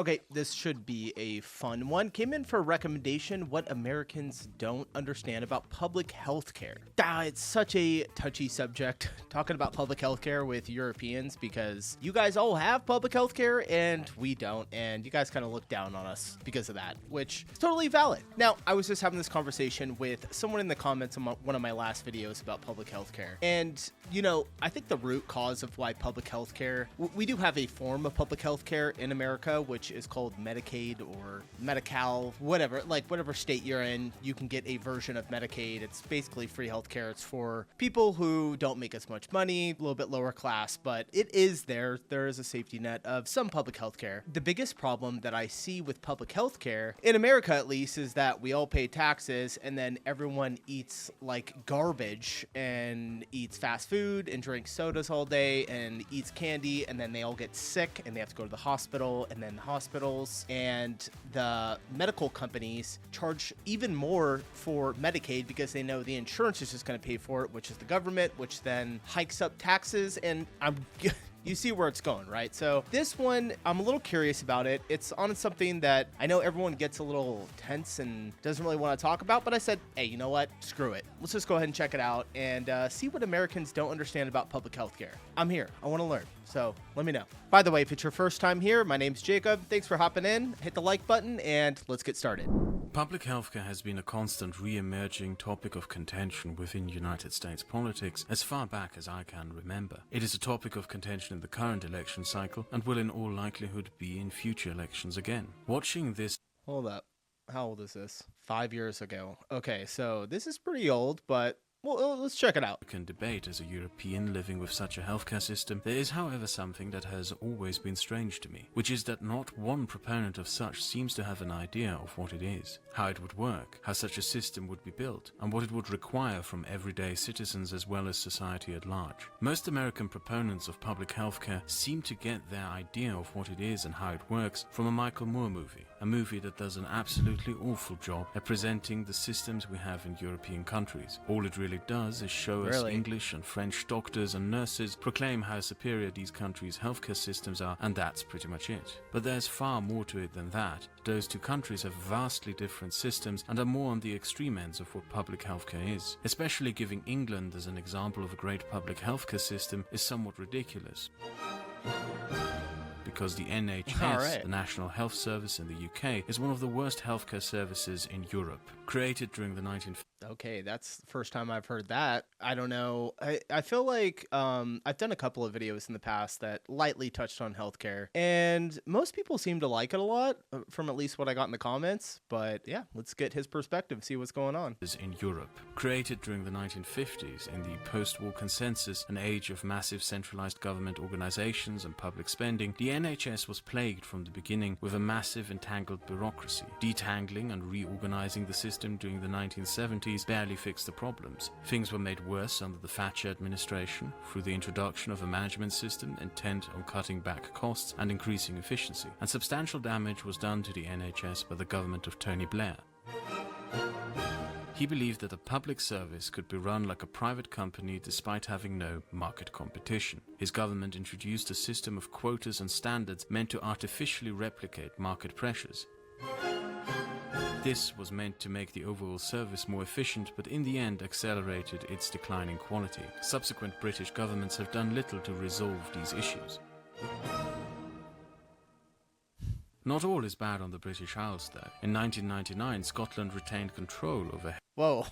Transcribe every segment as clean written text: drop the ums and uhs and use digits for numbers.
Okay, this should be a fun one. Came in for a recommendation, what Americans don't understand about public health care. It's such a touchy subject, talking about public health care with Europeans, because you guys all have public health care and we don't, and you guys kind of look down on us because of that, which is totally valid. Now, I was just having this conversation with someone in the comments on one of my last videos about public health care, and, you know, I think the root cause of why public health care, we do have a form of public health care in America, which is called Medicaid or Medi-Cal, whatever, like whatever state you're in, you can get a version of Medicaid. It's basically free healthcare. It's for people who don't make as much money, a little bit lower class, but it is there. There is a safety net of some public healthcare. The biggest problem that I see with public healthcare, in America at least, is that we all pay taxes and then everyone eats like garbage and eats fast food and drinks sodas all day and eats candy, and then they all get sick and they have to go to the hospital, and then the hospitals and the medical companies charge even more for Medicaid because they know the insurance is just going to pay for it, which is the government, which then hikes up taxes, and you see where it's going, right? So this one, I'm a little curious about it. It's on something that I know everyone gets a little tense and doesn't really want to talk about, but I said, hey, you know what? Screw it. Let's just go ahead and check it out and see what Americans don't understand about public health care. I'm here. I want to learn. So let me know. By the way, if it's your first time here, my name's Jacob. Thanks for hopping in. Hit the like button and let's get started. Public healthcare has been a constant re-emerging topic of contention within United States politics as far back as I can remember. It is a topic of contention in the current election cycle and will in all likelihood be in future elections again. Watching this... Hold up. How old is this? 5 years ago. Okay, so this is pretty old, but... well, let's check it out. Can debate as a European living with such a healthcare system, there is however something that has always been strange to me, which is that not one proponent of such seems to have an idea of what it is, how it would work, how such a system would be built, and what it would require from everyday citizens as well as society at large. Most American proponents of public healthcare seem to get their idea of what it is and how it works from a Michael Moore movie, a movie that does an absolutely awful job at presenting the systems we have in European countries. All it really does is show us English and French doctors and nurses proclaim how superior these countries' healthcare systems are, and that's pretty much it. But there's far more to it than that. Those two countries have vastly different systems and are more on the extreme ends of what public healthcare is. Especially giving England as an example of a great public healthcare system is somewhat ridiculous. Because the NHS, the National Health Service in the UK, is one of the worst healthcare services in Europe. Created during the 1950s. Okay, that's the first time I've heard that. I don't know. I feel like I've done a couple of videos in the past that lightly touched on healthcare, and most people seem to like it a lot, from at least what I got in the comments. But yeah, let's get his perspective, see what's going on. In Europe. Created during the 1950s in the post-war consensus, an age of massive centralized government organizations and public spending, the NHS was plagued from the beginning with a massive entangled bureaucracy. Detangling and reorganizing the system during the 1970s barely fixed the problems. Things were made worse under the Thatcher administration through the introduction of a management system intent on cutting back costs and increasing efficiency, and substantial damage was done to the NHS by the government of Tony Blair. He believed that a public service could be run like a private company despite having no market competition. His government introduced a system of quotas and standards meant to artificially replicate market pressures. This was meant to make the overall service more efficient, but in the end accelerated its declining quality. Subsequent British governments have done little to resolve these issues. Not all is bad on the British Isles, though. In 1999, Scotland retained control over... Whoa.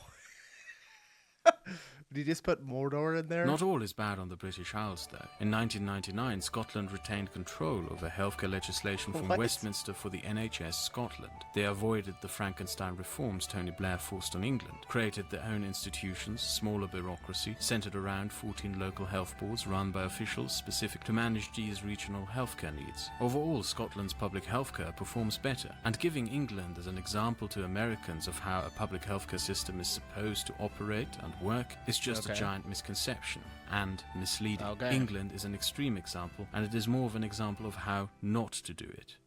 Did you just put Mordor in there? Not all is bad on the British Isles, though. In 1999, Scotland retained control over healthcare legislation from Westminster for the NHS Scotland. They avoided the Frankenstein reforms Tony Blair forced on England, created their own institutions, smaller bureaucracy, centred around 14 local health boards run by officials specific to manage these regional healthcare needs. Overall, Scotland's public healthcare performs better, and giving England as an example to Americans of how a public healthcare system is supposed to operate and work is just a giant misconception and misleading. England is an extreme example, and it is more of an example of how not to do it.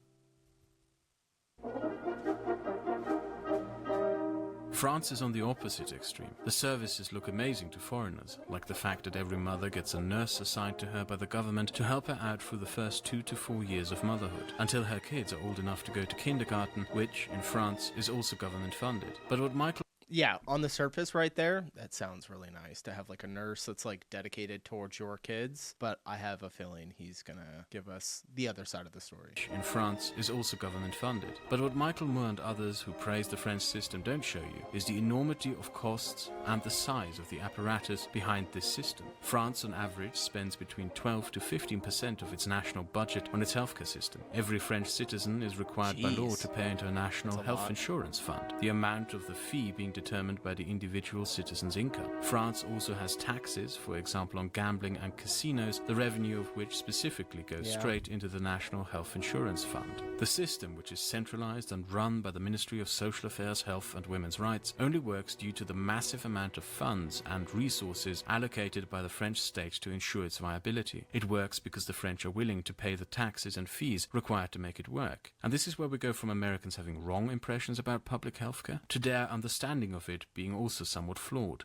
France is on the opposite extreme. The services look amazing to foreigners, like the fact that every mother gets a nurse assigned to her by the government to help her out through the first 2 to 4 years of motherhood, until her kids are old enough to go to kindergarten, which, in France, is also government funded. But what Michael Yeah, on the surface right there, that sounds really nice to have like a nurse that's like dedicated towards your kids, but I have a feeling he's gonna give us the other side of the story. In France is also government funded. But what Michael Moore and others who praise the French system don't show you is the enormity of costs and the size of the apparatus behind this system. France on average spends between 12 to 15% of its national budget on its healthcare system. Every French citizen is required by law to pay into a national health insurance fund, the amount of the fee being determined by the individual citizen's income. France also has taxes, for example on gambling and casinos, the revenue of which specifically goes straight into the National Health Insurance Fund. The system, which is centralized and run by the Ministry of Social Affairs, Health and Women's Rights, only works due to the massive amount of funds and resources allocated by the French state to ensure its viability. It works because the French are willing to pay the taxes and fees required to make it work. And this is where we go from Americans having wrong impressions about public healthcare to their understanding of it being also somewhat flawed.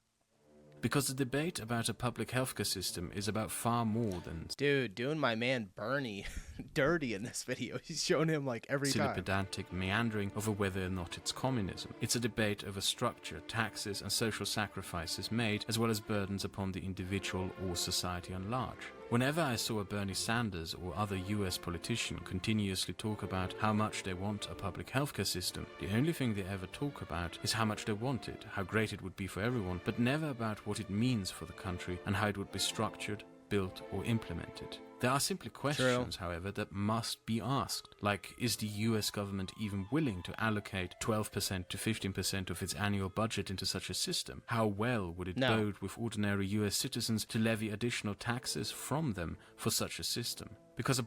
Because the debate about a public healthcare system is about far more than... Dude, doing my man Bernie dirty in this video. He's showing him like every time. Pedantic meandering over whether or not it's communism. It's a debate over structure, taxes and social sacrifices made, as well as burdens upon the individual or society at large. Whenever I saw a Bernie Sanders or other US politician continuously talk about how much they want a public healthcare system, the only thing they ever talk about is how much they want it, how great it would be for everyone, but never about what it means for the country and how it would be structured, built or implemented. There are simply questions, however, that must be asked, like, is the US government even willing to allocate 12% to 15% of its annual budget into such a system? How well would it bode with ordinary US citizens to levy additional taxes from them for such a system? Because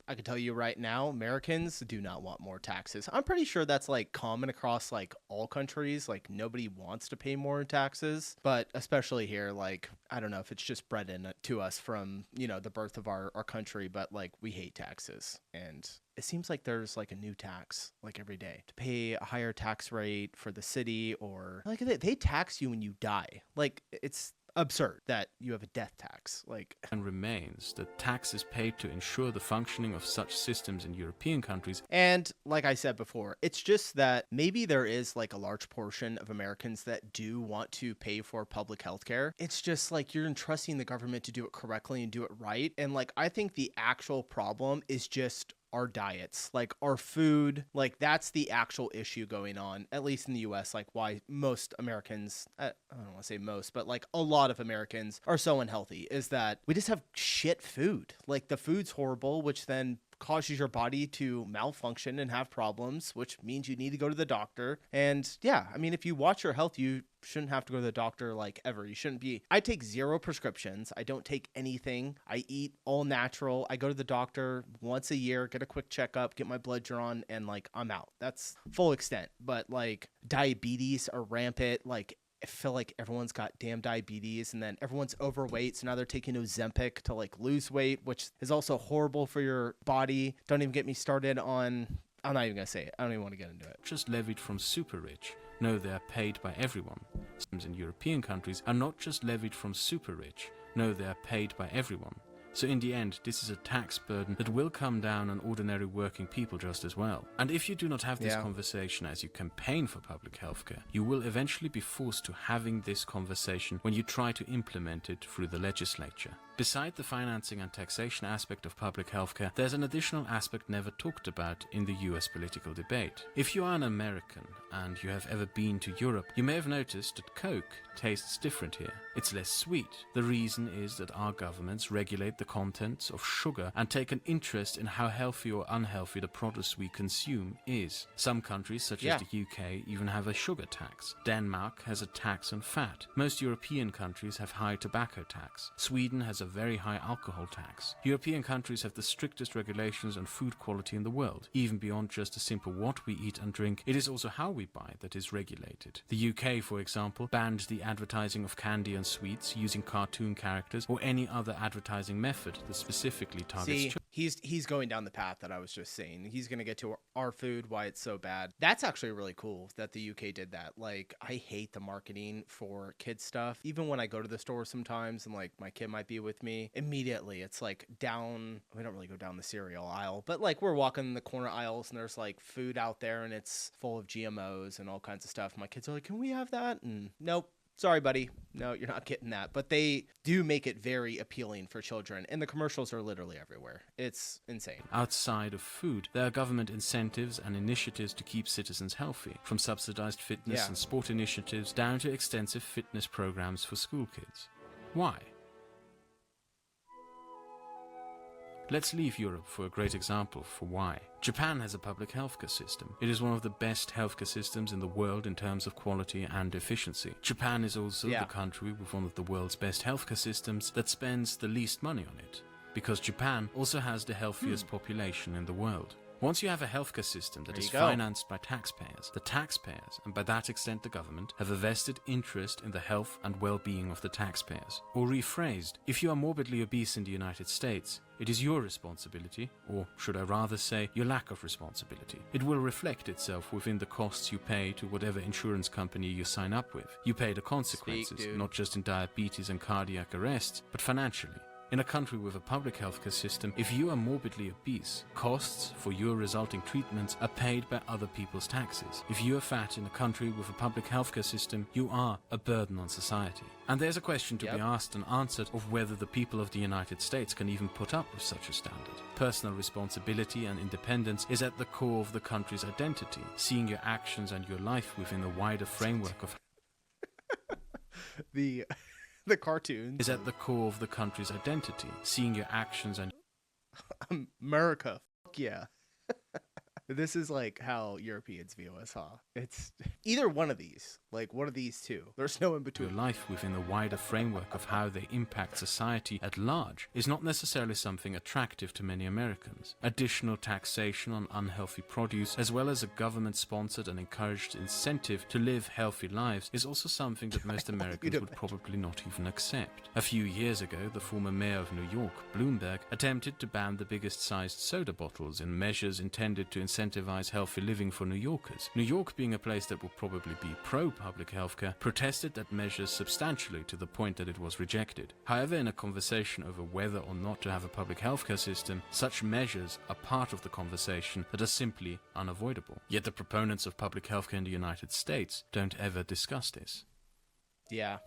I can tell you right now, Americans do not want more taxes. I'm pretty sure that's like common across like all countries. Like nobody wants to pay more in taxes, but especially here, like, I don't know if it's just bred into us from, you know, the birth of our country, but like we hate taxes. And it seems like there's like a new tax like every day to pay a higher tax rate for the city, or like they tax you when you die. Like it's absurd that you have a death tax. And remains that taxes paid to ensure the functioning of such systems in European countries. And like I said before, it's just that maybe there is like a large portion of Americans that do want to pay for public health care. It's just like you're entrusting the government to do it correctly and do it right. And like I think the actual problem is just our diets, like our food, like that's the actual issue going on, at least in the US, like why most Americans, I don't want to say most, but like a lot of Americans are so unhealthy is that we just have shit food. Like the food's horrible, which then causes your body to malfunction and have problems, which means you need to go to the doctor. And yeah, I mean, if you watch your health, you shouldn't have to go to the doctor like ever. You shouldn't be. I take 0 prescriptions. I don't take anything. I eat all natural. I go to the doctor once a year, get a quick checkup, get my blood drawn, and like I'm out. That's full extent. But like diabetes are rampant. Like I feel like everyone's got damn diabetes, and then everyone's overweight, so now they're taking Ozempic to like lose weight, which is also horrible for your body. Don't even get me started on, I'm not even gonna say it. I don't even want to get into it. Just levied from super rich. No, they are paid by everyone. Systems in European countries are not just levied from super rich. No, they are paid by everyone. So in the end, this is a tax burden that will come down on ordinary working people just as well. And if you do not have this conversation as you campaign for public healthcare, you will eventually be forced to having this conversation when you try to implement it through the legislature. Beside the financing and taxation aspect of public healthcare, there's an additional aspect never talked about in the US political debate. If you are an American and you have ever been to Europe, you may have noticed that Coke tastes different here. It's less sweet. The reason is that our governments regulate the contents of sugar and take an interest in how healthy or unhealthy the produce we consume is. Some countries, such as the UK, even have a sugar tax. Denmark has a tax on fat. Most European countries have high tobacco tax. Sweden has a very high alcohol tax. European countries have the strictest regulations on food quality in the world. Even beyond just a simple what we eat and drink, it is also how we buy that is regulated. The UK, for example, banned the advertising of candy and sweets using cartoon characters or any other advertising method that specifically targets children. He's going down the path that I was just saying. He's going to get to our food, why it's so bad. That's actually really cool that the UK did that. Like, I hate the marketing for kids stuff. Even when I go to the store sometimes and like my kid might be with me, immediately it's like down, we don't really go down the cereal aisle, but like we're walking the corner aisles and there's like food out there and it's full of GMOs and all kinds of stuff. My kids are like, can we have that? And nope. Sorry, buddy. No, you're not getting that. But they do make it very appealing for children. And the commercials are literally everywhere. It's insane. Outside of food, there are government incentives and initiatives to keep citizens healthy, from subsidized fitness and sport initiatives down to extensive fitness programs for school kids. Why? Let's leave Europe for a great example for why. Japan has a public healthcare system. It is one of the best healthcare systems in the world in terms of quality and efficiency. Japan is also the country with one of the world's best healthcare systems that spends the least money on it, because Japan also has the healthiest population in the world. Once you have a healthcare system that is financed by taxpayers, the taxpayers, and by that extent the government, have a vested interest in the health and well-being of the taxpayers. Or rephrased, if you are morbidly obese in the United States, it is your responsibility, or should I rather say, your lack of responsibility. It will reflect itself within the costs you pay to whatever insurance company you sign up with. You pay the consequences, not just in diabetes and cardiac arrests, but financially. In a country with a public healthcare system, if you are morbidly obese, costs for your resulting treatments are paid by other people's taxes. If you are fat in a country with a public healthcare system, you are a burden on society. And there's a question to be asked and answered of whether the people of the United States can even put up with such a standard. Personal responsibility and independence is at the core of the country's identity. Seeing your actions and your life within a wider framework of the cartoons is at the core of the country's identity. Seeing your actions and America. Fuck yeah. This is like how Europeans view us, huh? It's either one of these, like one of these two. There's no in between. Your life within the wider framework of how they impact society at large is not necessarily something attractive to many Americans. Additional taxation on unhealthy produce, as well as a government-sponsored and encouraged incentive to live healthy lives, is also something that most Americans would probably not even accept. A few years ago, the former mayor of New York, Bloomberg, attempted to ban the biggest-sized soda bottles in measures intended to incentivize healthy living for New Yorkers. New York, being a place that will probably be pro-public healthcare, protested that measure substantially to the point that it was rejected. However, in a conversation over whether or not to have a public healthcare system, such measures are part of the conversation that are simply unavoidable. Yet the proponents of public healthcare in the United States don't ever discuss this. Yeah.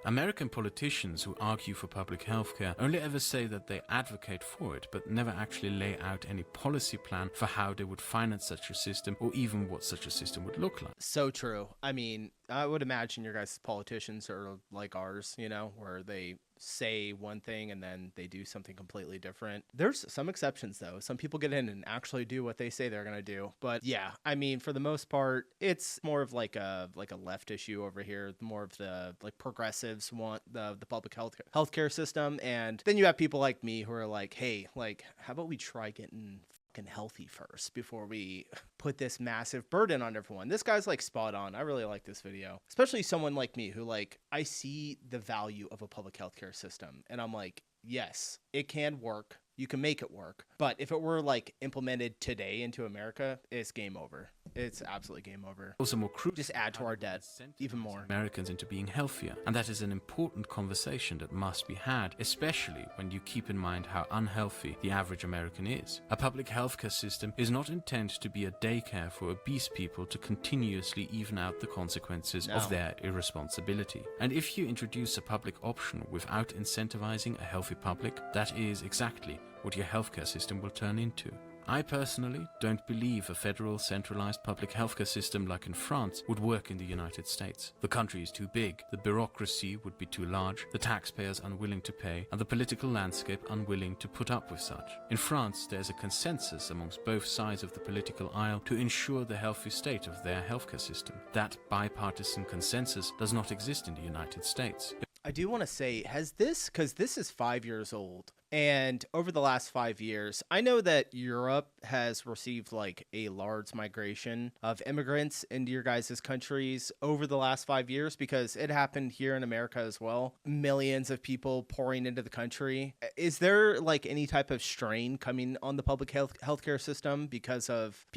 American politicians who argue for public healthcare only ever say that they advocate for it, but never actually lay out any policy plan for how they would finance such a system or even what such a system would look like. So true. I mean, I would imagine your guys' politicians are like ours, you know, where they say one thing and then they do something completely different. There's some exceptions though. Some people get in and actually do what they say they're going to do. But yeah, I mean, for the most part, it's more of like a left issue over here. More of the like progressives want the public healthcare system. And then you have people like me who are like, hey, like, how about we try getting healthy first before we put this massive burden on everyone. This guy's like spot on. I really like this video, especially someone like me who like, I see the value of a public healthcare system and I'm like, yes, it can work. You can make it work. But if it were like implemented today into America, it's game over. It's absolutely game over. Also more crucial, just add to our debt even more. Americans into being healthier. And that is an important conversation that must be had, especially when you keep in mind how unhealthy the average American is. A public healthcare system is not intended to be a daycare for obese people to continuously even out the consequences of their irresponsibility. And if you introduce a public option without incentivizing a healthy public, that is exactly what your healthcare system will turn into. I personally don't believe a federal centralized public healthcare system like in France would work in the United States. The country is too big, the bureaucracy would be too large, the taxpayers unwilling to pay, and the political landscape unwilling to put up with such. In France, there is a consensus amongst both sides of the political aisle to ensure the healthy state of their healthcare system. That bipartisan consensus does not exist in the United States. I do want to say, has this, because this is 5 years old, and over the last 5 years, I know that Europe has received like a large migration of immigrants into your guys' countries over the last 5 years, because it happened here in America as well. Millions of people pouring into the country. Is there like any type of strain coming on the public healthcare system because of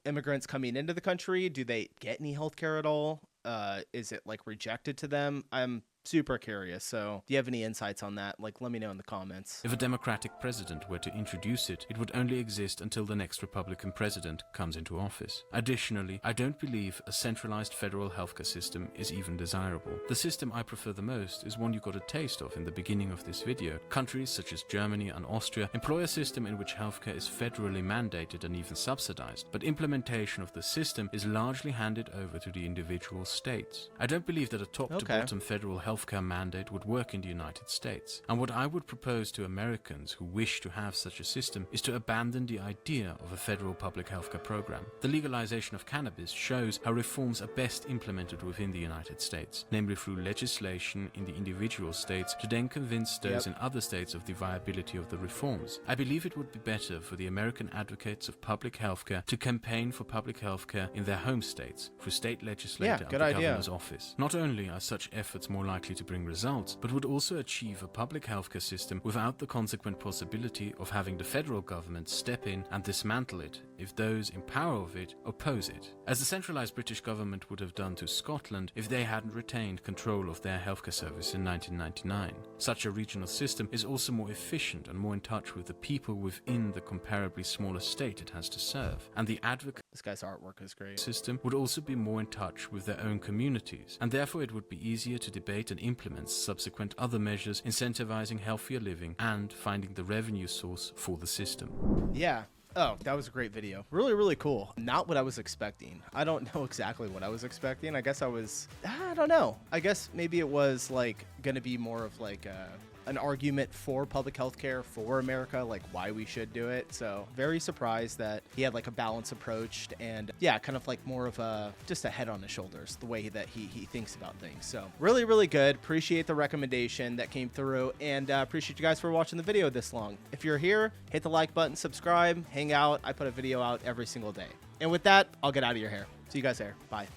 immigrants coming into the country? Do they get any healthcare at all? Is it like rejected to them? I'm super curious. So do you have any insights on that? Like, let me know in the comments. If a Democratic president were to introduce it, it would only exist until the next Republican president comes into office. Additionally, I don't believe a centralized federal healthcare system is even desirable. The system I prefer the most is one you got a taste of in the beginning of this video. Countries such as Germany and Austria employ a system in which healthcare is federally mandated and even subsidized, but implementation of the system is largely handed over to the individual states. I don't believe that a top-to-bottom federal healthcare mandate would work in the United States. And what I would propose to Americans who wish to have such a system is to abandon the idea of a federal public healthcare program. The legalization of cannabis shows how reforms are best implemented within the United States, namely through legislation in the individual states to then convince those in other states of the viability of the reforms. I believe it would be better for the American advocates of public healthcare to campaign for public healthcare in their home states through state legislature and the governor's office. Not only are such efforts more likely to bring results, but would also achieve a public healthcare system without the consequent possibility of having the federal government step in and dismantle it if those in power of it oppose it, as the centralized British government would have done to Scotland if they hadn't retained control of their healthcare service in 1999. Such a regional system is also more efficient and more in touch with the people within the comparably smaller state it has to serve, and the advocate This guy's artwork is great. system would also be more in touch with their own communities, and therefore it would be easier to debate and implement subsequent other measures incentivizing healthier living and finding the revenue source for the system. Yeah. Oh, that was a great video. Really, really cool. Not what I was expecting. I don't know exactly what I was expecting. I guess I don't know. I guess maybe it was like going to be more of like an argument for public health care for America, like why we should do it. So very surprised that he had like a balanced approach and yeah, kind of like more of just a head on his shoulders, the way that he thinks about things. So really, really good. Appreciate the recommendation that came through, and appreciate you guys for watching the video this long. If you're here, hit the like button, subscribe, hang out. I put a video out every single day. And with that, I'll get out of your hair. See you guys there. Bye.